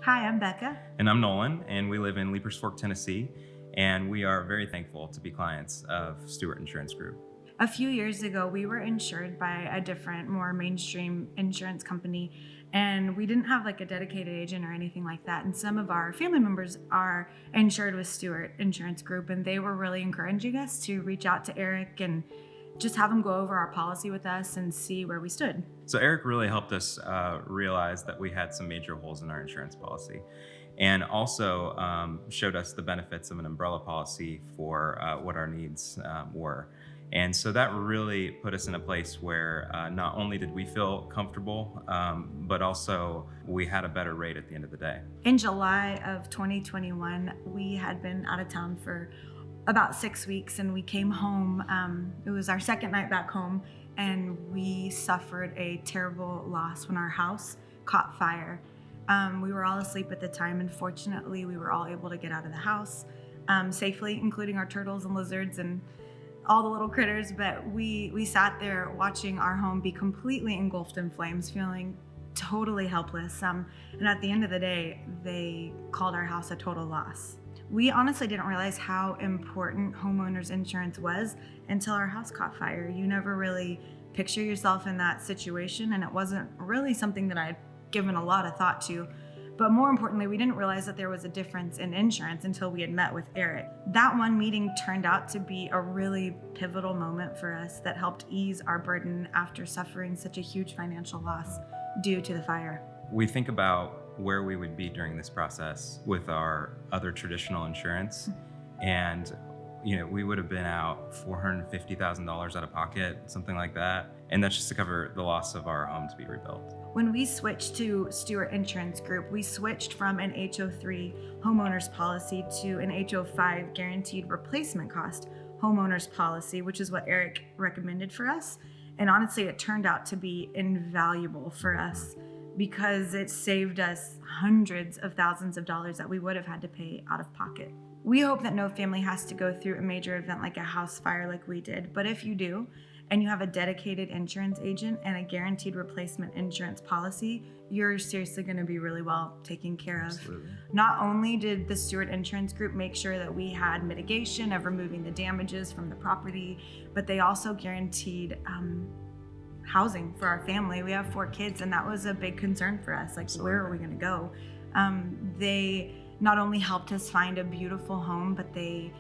Hi, I'm Becca. And I'm Nolan, and we live in Leapers Fork, Tennessee, and we are very thankful to be clients of Stewart Insurance Group. A few years ago, we were insured by a different, more mainstream insurance company, and we didn't have like a dedicated agent or anything like that. And some of our family members are insured with Stewart Insurance Group, and they were really encouraging us to reach out to Eric and just have him go over our policy with us and see where we stood. So Eric really helped us realize that we had some major holes in our insurance policy, and also showed us the benefits of an umbrella policy for what our needs were. And so that really put us in a place where not only did we feel comfortable, but also we had a better rate at the end of the day. In July of 2021, we had been out of town for about 6 weeks, and we came home. It was our second night back home, and we suffered a terrible loss when our house caught fire. We were all asleep at the time, and fortunately we were all able to get out of the house safely, including our turtles and lizards and all the little critters. But we sat there watching our home be completely engulfed in flames, feeling totally helpless. And at the end of the day, they called our house a total loss. We honestly didn't realize how important homeowners insurance was until our house caught fire. You never really picture yourself in that situation, and it wasn't really something that I'd given a lot of thought to. But more importantly, we didn't realize that there was a difference in insurance until we had met with Eric. That one meeting turned out to be a really pivotal moment for us that helped ease our burden after suffering such a huge financial loss due to the fire. We think about where we would be during this process with our other traditional insurance, and we would have been out $450,000 out of pocket, something like that, and that's just to cover the loss of our home to be rebuilt. When we switched to Stewart Insurance Group, we switched from an HO3 homeowners policy to an HO5 guaranteed replacement cost homeowners policy, which is what Eric recommended for us. And honestly, it turned out to be invaluable for us because it saved us hundreds of thousands of dollars that we would have had to pay out of pocket. We hope that no family has to go through a major event like a house fire like we did, but if you do, and you have a dedicated insurance agent and a guaranteed replacement insurance policy, you're seriously going to be really well taken care of. Absolutely. Not only did the Stewart Insurance Group make sure that we had mitigation of removing the damages from the property, but they also guaranteed housing for our family. We have 4 kids, and that was a big concern for us. Like, Absolutely. Where are we going to go? They not only helped us find a beautiful home, but they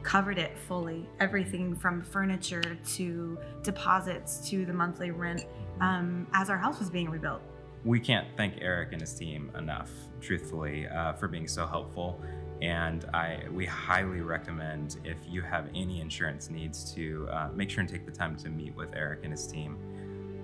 covered it fully. Everything from furniture to deposits to the monthly rent as our house was being rebuilt. We can't thank Eric and his team enough, truthfully, for being so helpful. And we highly recommend, if you have any insurance needs, to make sure and take the time to meet with Eric and his team.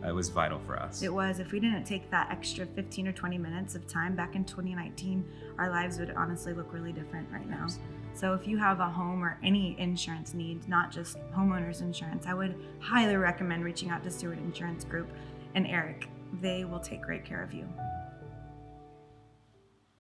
It was vital for us. It was. If we didn't take that extra 15 or 20 minutes of time back in 2019, our lives would honestly look really different right now. So if you have a home or any insurance need, not just homeowners insurance, I would highly recommend reaching out to Stewart Insurance Group and Eric. They will take great care of you.